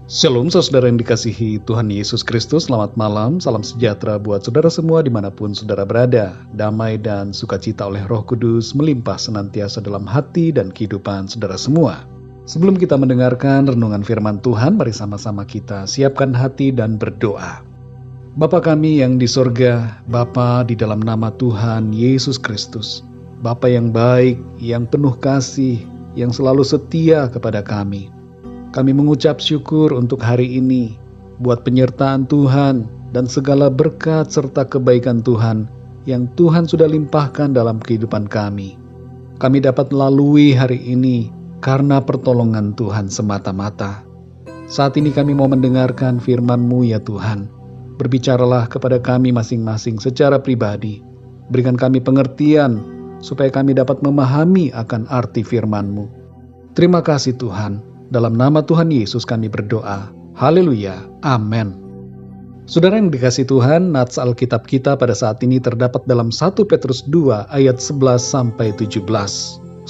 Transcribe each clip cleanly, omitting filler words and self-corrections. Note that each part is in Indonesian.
Shalom saudara yang dikasihi Tuhan Yesus Kristus, selamat malam, salam sejahtera buat saudara semua dimanapun saudara berada. Damai dan sukacita oleh Roh Kudus melimpah senantiasa dalam hati dan kehidupan saudara semua. Sebelum kita mendengarkan renungan firman Tuhan, mari sama-sama kita siapkan hati dan berdoa. Bapa kami yang di sorga, Bapa di dalam nama Tuhan Yesus Kristus, Bapa yang baik, yang penuh kasih, yang selalu setia kepada kami. Kami mengucap syukur untuk hari ini, buat penyertaan Tuhan dan segala berkat serta kebaikan Tuhan yang Tuhan sudah limpahkan dalam kehidupan kami. Kami dapat melalui hari ini karena pertolongan Tuhan semata-mata. Saat ini kami mau mendengarkan firman-Mu ya Tuhan. Berbicaralah kepada kami masing-masing secara pribadi. Berikan kami pengertian supaya kami dapat memahami akan arti firman-Mu. Terima kasih Tuhan. Dalam nama Tuhan Yesus kami berdoa. Haleluya. Amin. Saudara yang dikasihi Tuhan, nats Alkitab kita pada saat ini terdapat dalam 1 Petrus 2 ayat 11-17.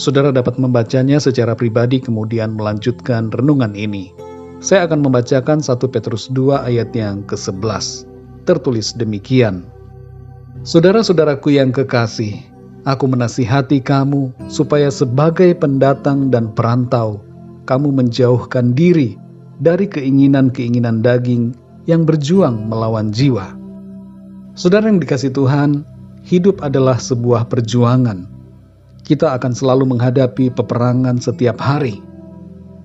Saudara dapat membacanya secara pribadi kemudian melanjutkan renungan ini. Saya akan membacakan 1 Petrus 2 ayat yang ke-11. Tertulis demikian. Saudara-saudaraku yang kekasih, aku menasihati kamu supaya sebagai pendatang dan perantau, kamu menjauhkan diri dari keinginan-keinginan daging yang berjuang melawan jiwa. Saudara yang dikasihi Tuhan, hidup adalah sebuah perjuangan. Kita akan selalu menghadapi peperangan setiap hari.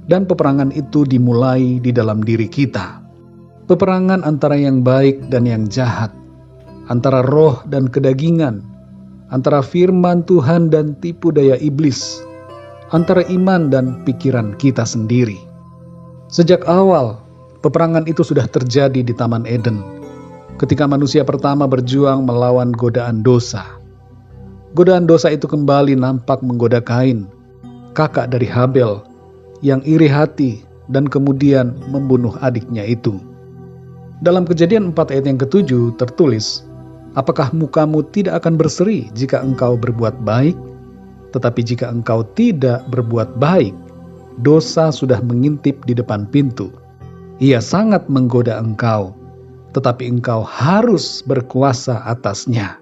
Dan peperangan itu dimulai di dalam diri kita. Peperangan antara yang baik dan yang jahat, antara roh dan kedagingan, antara firman Tuhan dan tipu daya iblis, antara iman dan pikiran kita sendiri. Sejak awal, peperangan itu sudah terjadi di Taman Eden, ketika manusia pertama berjuang melawan godaan dosa. Godaan dosa itu kembali nampak menggoda Kain, kakak dari Habel, yang iri hati dan kemudian membunuh adiknya itu. Dalam Kejadian 4 ayat yang ke-7 tertulis, apakah mukamu tidak akan berseri jika engkau berbuat baik? Tetapi jika engkau tidak berbuat baik, dosa sudah mengintip di depan pintu. Ia sangat menggoda engkau, tetapi engkau harus berkuasa atasnya.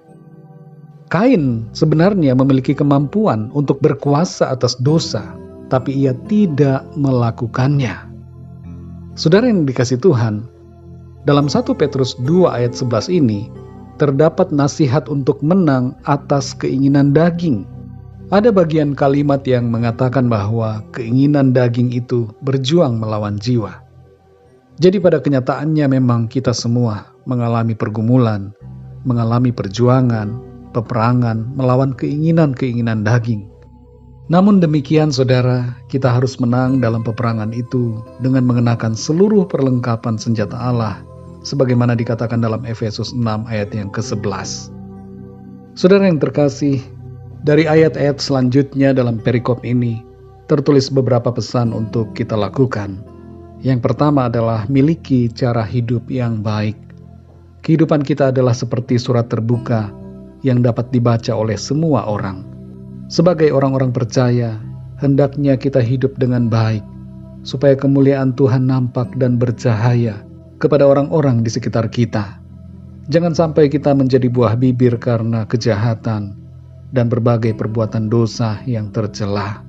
Kain sebenarnya memiliki kemampuan untuk berkuasa atas dosa, tapi ia tidak melakukannya. Saudara yang dikasihi Tuhan, dalam 1 Petrus 2 ayat 11 ini, terdapat nasihat untuk menang atas keinginan daging. Ada bagian kalimat yang mengatakan bahwa keinginan daging itu berjuang melawan jiwa. Jadi pada kenyataannya memang kita semua mengalami pergumulan, mengalami perjuangan, peperangan melawan keinginan-keinginan daging. Namun demikian saudara, kita harus menang dalam peperangan itu dengan mengenakan seluruh perlengkapan senjata Allah, sebagaimana dikatakan dalam Efesus 6 ayat yang ke-11. Saudara yang terkasih, dari ayat-ayat selanjutnya dalam perikop ini, tertulis beberapa pesan untuk kita lakukan. Yang pertama adalah miliki cara hidup yang baik. Kehidupan kita adalah seperti surat terbuka yang dapat dibaca oleh semua orang. Sebagai orang-orang percaya, hendaknya kita hidup dengan baik, supaya kemuliaan Tuhan nampak dan bercahaya kepada orang-orang di sekitar kita. Jangan sampai kita menjadi buah bibir karena kejahatan dan berbagai perbuatan dosa yang tercela.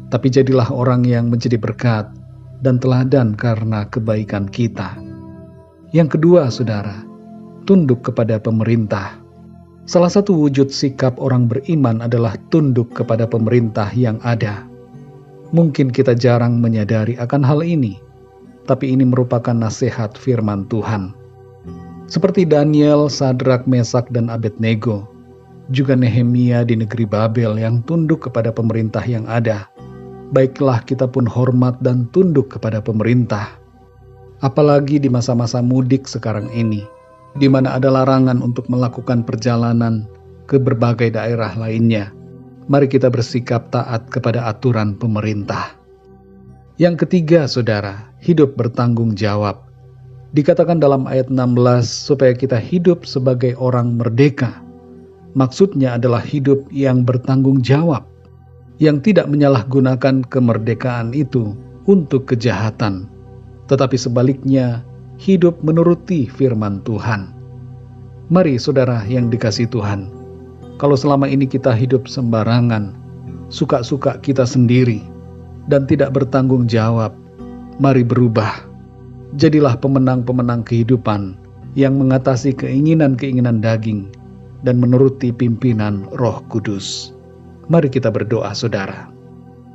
Tapi jadilah orang yang menjadi berkat dan teladan karena kebaikan kita. Yang kedua, saudara, tunduk kepada pemerintah. Salah satu wujud sikap orang beriman adalah tunduk kepada pemerintah yang ada. Mungkin kita jarang menyadari akan hal ini, tapi ini merupakan nasihat firman Tuhan. Seperti Daniel, Sadrak, Mesak, dan Abednego, juga Nehemia di negeri Babel yang tunduk kepada pemerintah yang ada. Baiklah kita pun hormat dan tunduk kepada pemerintah. Apalagi di masa-masa mudik sekarang ini, di mana ada larangan untuk melakukan perjalanan ke berbagai daerah lainnya. Mari kita bersikap taat kepada aturan pemerintah. Yang ketiga, saudara, hidup bertanggung jawab. Dikatakan dalam ayat 16 supaya kita hidup sebagai orang merdeka. Maksudnya adalah hidup yang bertanggung jawab, yang tidak menyalahgunakan kemerdekaan itu untuk kejahatan, tetapi sebaliknya hidup menuruti firman Tuhan. Mari saudara yang dikasihi Tuhan, kalau selama ini kita hidup sembarangan, suka-suka kita sendiri, dan tidak bertanggung jawab, mari berubah. Jadilah pemenang-pemenang kehidupan yang mengatasi keinginan-keinginan daging dan menuruti pimpinan Roh Kudus. Mari kita berdoa saudara.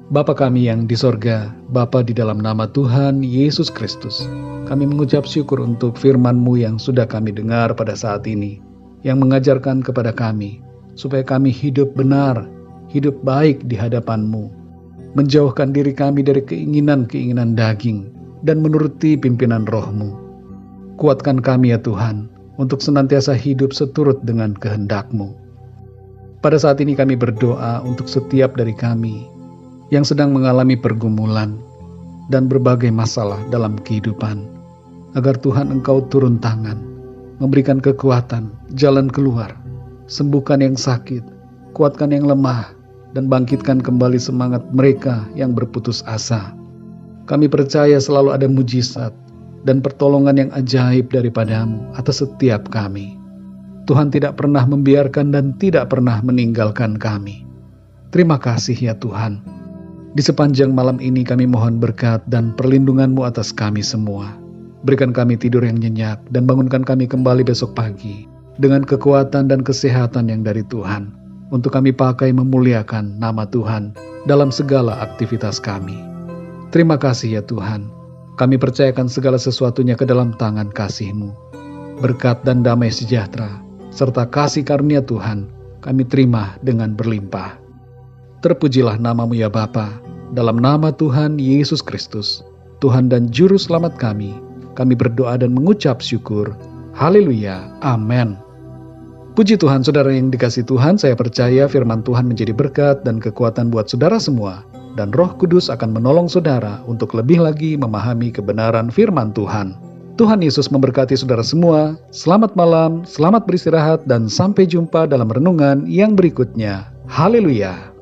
Bapa kami yang di sorga, Bapa di dalam nama Tuhan Yesus Kristus, kami mengucap syukur untuk firman-Mu yang sudah kami dengar pada saat ini, yang mengajarkan kepada kami, supaya kami hidup benar, hidup baik di hadapan-Mu, menjauhkan diri kami dari keinginan-keinginan daging, dan menuruti pimpinan Roh-Mu. Kuatkan kami ya Tuhan, untuk senantiasa hidup seturut dengan kehendak-Mu. Pada saat ini kami berdoa untuk setiap dari kami, yang sedang mengalami pergumulan dan berbagai masalah dalam kehidupan, agar Tuhan Engkau turun tangan, memberikan kekuatan, jalan keluar, sembuhkan yang sakit, kuatkan yang lemah, dan bangkitkan kembali semangat mereka yang berputus asa. Kami percaya selalu ada mujizat dan pertolongan yang ajaib daripada-Mu atas setiap kami. Tuhan tidak pernah membiarkan dan tidak pernah meninggalkan kami. Terima kasih ya Tuhan. Di sepanjang malam ini kami mohon berkat dan perlindungan-Mu atas kami semua. Berikan kami tidur yang nyenyak dan bangunkan kami kembali besok pagi dengan kekuatan dan kesehatan yang dari Tuhan, untuk kami pakai memuliakan nama Tuhan dalam segala aktivitas kami. Terima kasih ya Tuhan. Kami percayakan segala sesuatunya ke dalam tangan kasih-Mu. Berkat dan damai sejahtera serta kasih karunia Tuhan kami terima dengan berlimpah. Terpujilah nama-Mu ya Bapa, dalam nama Tuhan Yesus Kristus, Tuhan dan Juru Selamat kami berdoa dan mengucap syukur. Haleluya, amin. Puji Tuhan, saudara yang dikasihi Tuhan, saya percaya firman Tuhan menjadi berkat dan kekuatan buat saudara semua, dan Roh Kudus akan menolong saudara untuk lebih lagi memahami kebenaran firman Tuhan. Tuhan Yesus memberkati saudara semua. Selamat malam, selamat beristirahat, dan sampai jumpa dalam renungan yang berikutnya. Haleluya.